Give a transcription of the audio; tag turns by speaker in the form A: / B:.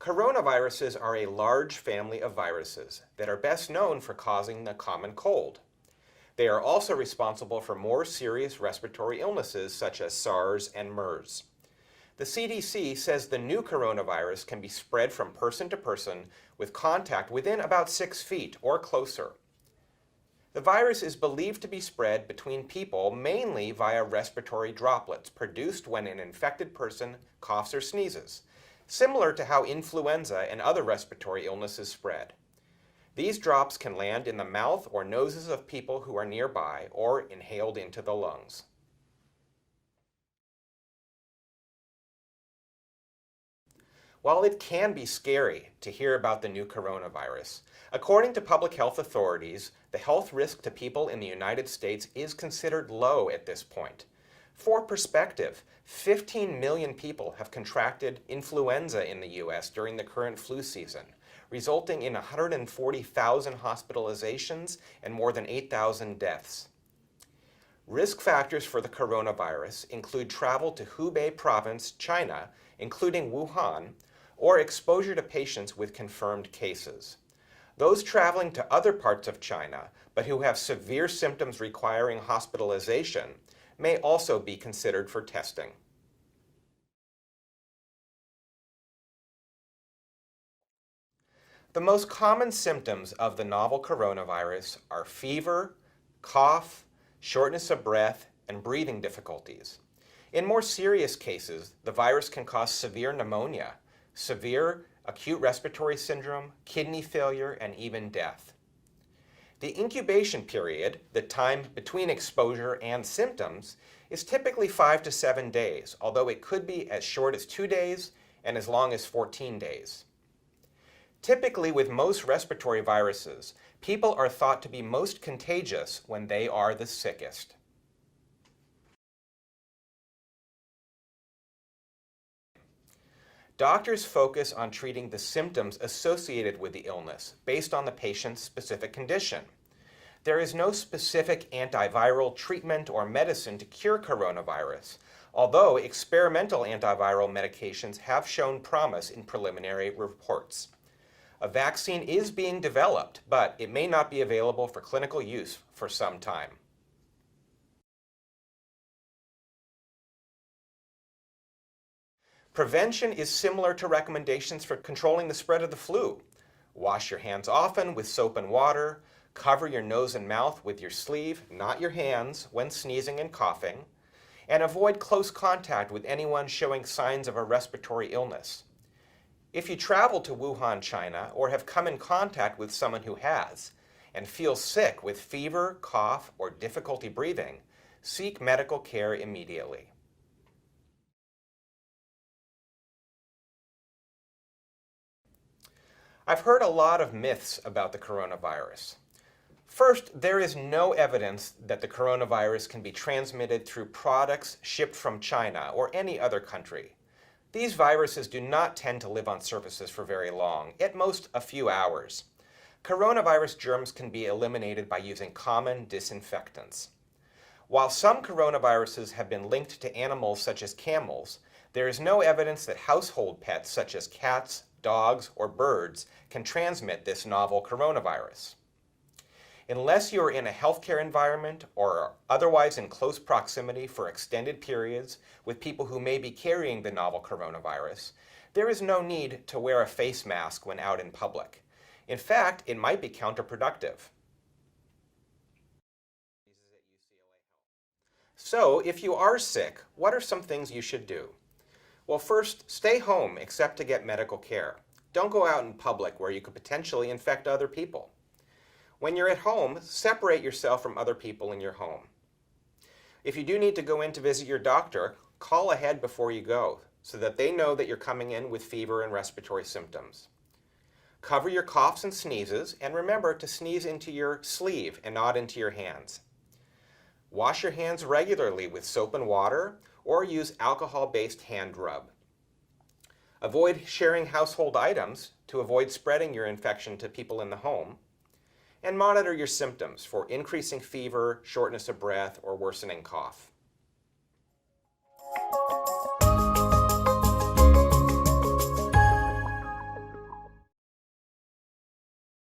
A: Coronaviruses are a large family of viruses that are best known for causing the common cold. They are also responsible for more serious respiratory illnesses such as SARS and MERS. The CDC says the new coronavirus can be spread from person to person with contact within about 6 feet or closer. The virus is believed to be spread between people mainly via respiratory droplets produced when an infected person coughs or sneezes, similar to how influenza and other respiratory illnesses spread. These drops can land in the mouth or noses of people who are nearby or inhaled into the lungs. While it can be scary to hear about the new coronavirus, according to public health authorities, the health risk to people in the United States is considered low at this point. For perspective, 15 million people have contracted influenza in the U.S. during the current flu season, resulting in 140,000 hospitalizations and more than 8,000 deaths. Risk factors for the coronavirus include travel to Hubei province, China, including Wuhan, or exposure to patients with confirmed cases. Those traveling to other parts of China, but who have severe symptoms requiring hospitalization, may also be considered for testing. The most common symptoms of the novel coronavirus are fever, cough, shortness of breath, and breathing difficulties. In more serious cases, the virus can cause severe pneumonia, severe acute respiratory syndrome, kidney failure, and even death. The incubation period, the time between exposure and symptoms, is typically 5 to 7 days, although it could be as short as 2 days and as long as 14 days. Typically, with most respiratory viruses, people are thought to be most contagious when they are the sickest. Doctors focus on treating the symptoms associated with the illness based on the patient's specific condition. There is no specific antiviral treatment or medicine to cure coronavirus, although experimental antiviral medications have shown promise in preliminary reports. A vaccine is being developed, but it may not be available for clinical use for some time. Prevention is similar to recommendations for controlling the spread of the flu. Wash your hands often with soap and water, cover your nose and mouth with your sleeve, not your hands, when sneezing and coughing, and avoid close contact with anyone showing signs of a respiratory illness. If you travel to Wuhan, China, or have come in contact with someone who has, and feel sick with fever, cough, or difficulty breathing, seek medical care immediately. I've heard a lot of myths about the coronavirus. First, there is no evidence that the coronavirus can be transmitted through products shipped from China or any other country. These viruses do not tend to live on surfaces for very long, at most a few hours. Coronavirus germs can be eliminated by using common disinfectants. While some coronaviruses have been linked to animals such as camels, there is no evidence that household pets such as cats, dogs, or birds can transmit this novel coronavirus. Unless you are in a healthcare environment or are otherwise in close proximity for extended periods with people who may be carrying the novel coronavirus, there is no need to wear a face mask when out in public. In fact, it might be counterproductive. So, if you are sick, what are some things you should do? Well, first, stay home except to get medical care. Don't go out in public where you could potentially infect other people. When you're at home, separate yourself from other people in your home. If you do need to go in to visit your doctor, call ahead before you go so that they know that you're coming in with fever and respiratory symptoms. Cover your coughs and sneezes, and remember to sneeze into your sleeve and not into your hands. Wash your hands regularly with soap and water, or use alcohol-based hand rub. Avoid sharing household items to avoid spreading your infection to people in the home. And monitor your symptoms for increasing fever, shortness of breath, or worsening cough.